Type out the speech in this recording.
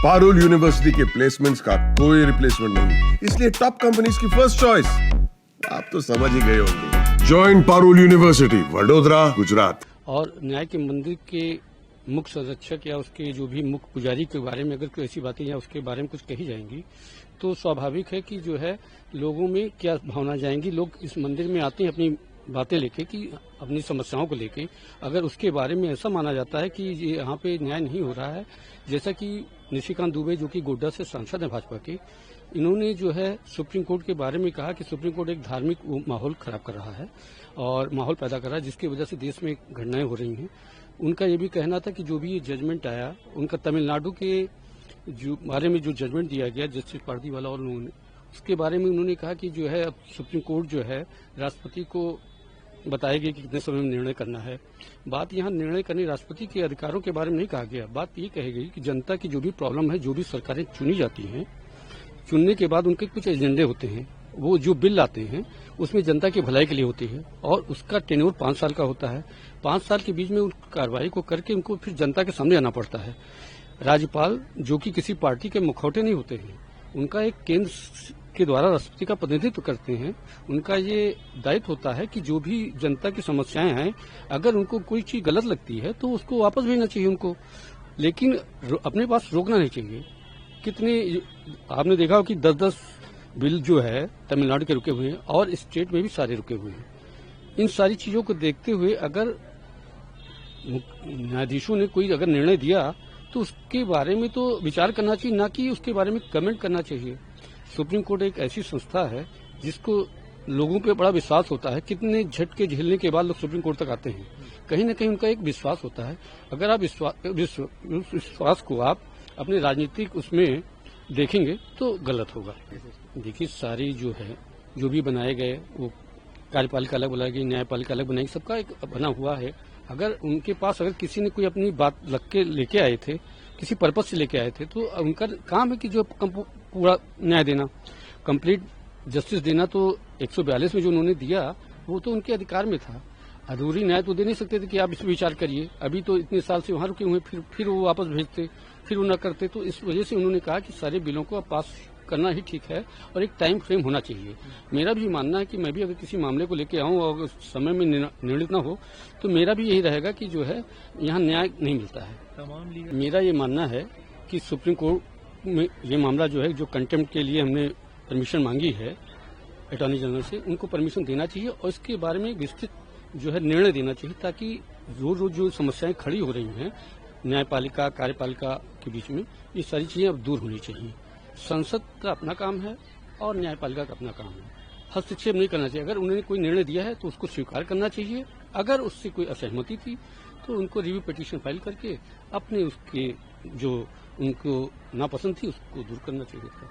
Parul university के placements का कोई रिप्लेसमेंट नहीं, इसलिए टॉप कंपनीज की फर्स्ट चॉइस। आप तो समझ ही गए होंगे। Join Parul university, Vadodara, Gujarat. और न्याय के मंदिर के मुख्य संरक्षक या उसके जो भी मुख्य पुजारी के बारे में अगर कोई ऐसी बातें या उसके बारे में कुछ कही जाएंगी तो स्वाभाविक है कि जो है लोगों में क्या भावना जाएंगी। लोग इस मंदिर में आते हैं अपनी बातें लेके कि अपनी समस्याओं को लेके, अगर उसके बारे में ऐसा माना जाता है कि ये यहाँ पे न्याय नहीं हो रहा है, जैसा कि निशिकांत दुबे जो कि गोड्डा से सांसद है भाजपा के, इन्होंने जो है सुप्रीम कोर्ट के बारे में कहा कि सुप्रीम कोर्ट एक धार्मिक माहौल खराब कर रहा है और माहौल पैदा कर रहा है जिसकी वजह से देश में घटनाएं हो रही हैं। उनका ये भी कहना था कि जो भी ये जजमेंट आया, उनका तमिलनाडु के जो बारे में जो जजमेंट दिया गया जस्टिस पारदीवाला और उन्होंने, उसके बारे में उन्होंने कहा कि जो है अब सुप्रीम कोर्ट जो है राष्ट्रपति को बताएगी कि कितने समय में निर्णय करना है। बात यहाँ निर्णय करने राष्ट्रपति के अधिकारों के बारे में नहीं कहा गया। बात ये कही गई कि जनता की जो भी प्रॉब्लम है, जो भी सरकारें चुनी जाती हैं, चुनने के बाद उनके कुछ एजेंडे होते हैं, वो जो बिल लाते हैं उसमें जनता की भलाई के लिए होती है और उसका टेन्योर 5 साल का होता है। 5 साल के बीच में उस कार्रवाई को करके उनको फिर जनता के सामने आना पड़ता है। राज्यपाल जो कि किसी पार्टी के मुखौटे नहीं होते हैं, उनका एक केंद्र के द्वारा राष्ट्रपति का प्रतिनिधित्व करते हैं, उनका ये दायित्व होता है कि जो भी जनता की समस्याएं हैं, अगर उनको कोई चीज गलत लगती है तो उसको वापस भेजना चाहिए उनको, लेकिन अपने पास रोकना नहीं चाहिए। कितने आपने देखा हो कि 10-10 बिल जो है तमिलनाडु के रुके हुए हैं और स्टेट में भी सारे रुके हुए हैं। इन सारी चीजों को देखते हुए अगर न्यायाधीशों ने कोई अगर निर्णय दिया तो उसके बारे में तो विचार करना चाहिए, ना कि उसके बारे में कमेंट करना चाहिए। सुप्रीम कोर्ट एक ऐसी संस्था है जिसको लोगों पे बड़ा विश्वास होता है। कितने झटके झेलने के बाद लोग सुप्रीम कोर्ट तक आते हैं, कहीं ना कहीं उनका एक विश्वास होता है। अगर आप विश्वास को आप अपने राजनीतिक उसमें देखेंगे तो गलत होगा। देखिए, सारी जो है जो भी बनाए गए वो कार्यपालिका अलग बनाई गई, न्यायपालिका अलग बनाई, सबका एक बना हुआ है। अगर उनके पास अगर किसी ने कोई अपनी बात लग के लेके आए थे, किसी पर्पज से लेके आए थे, तो उनका काम है कि जो पूरा न्याय देना, कंप्लीट जस्टिस देना। तो 142 में जो उन्होंने दिया वो तो उनके अधिकार में था। अधूरी न्याय तो दे नहीं सकते थे कि आप इस पर विचार करिए। अभी तो इतने साल से वहां रुके हुए, फिर वो वापस भेजते, फिर वो न करते। तो इस वजह से उन्होंने कहा कि सारे बिलों को आप पास करना ही ठीक है और एक टाइम फ्रेम होना चाहिए। मेरा भी मानना है कि मैं भी अगर किसी मामले को लेके आऊं और समय में निर्णित न हो तो मेरा भी यही रहेगा कि जो है यहाँ न्याय नहीं मिलता है। मेरा ये मानना है कि सुप्रीम कोर्ट में ये मामला जो है, जो कंटेम्प्ट के लिए हमने परमिशन मांगी है अटॉर्नी जनरल से, उनको परमिशन देना चाहिए और इसके बारे में विस्तृत जो है निर्णय देना चाहिए, ताकि रोज रोज जो समस्याएं खड़ी हो रही हैं न्यायपालिका कार्यपालिका के बीच में, ये सारी चीजें अब दूर होनी चाहिए। संसद का अपना काम है और न्यायपालिका का अपना काम है। हस्तक्षेप नहीं करना चाहिए। अगर उन्होंने कोई निर्णय दिया है तो उसको स्वीकार करना चाहिए। अगर उससे कोई असहमति थी तो उनको रिव्यू पिटीशन फाइल करके अपने उसके जो उनको नापसंद थी उसको दूर करना चाहिए था।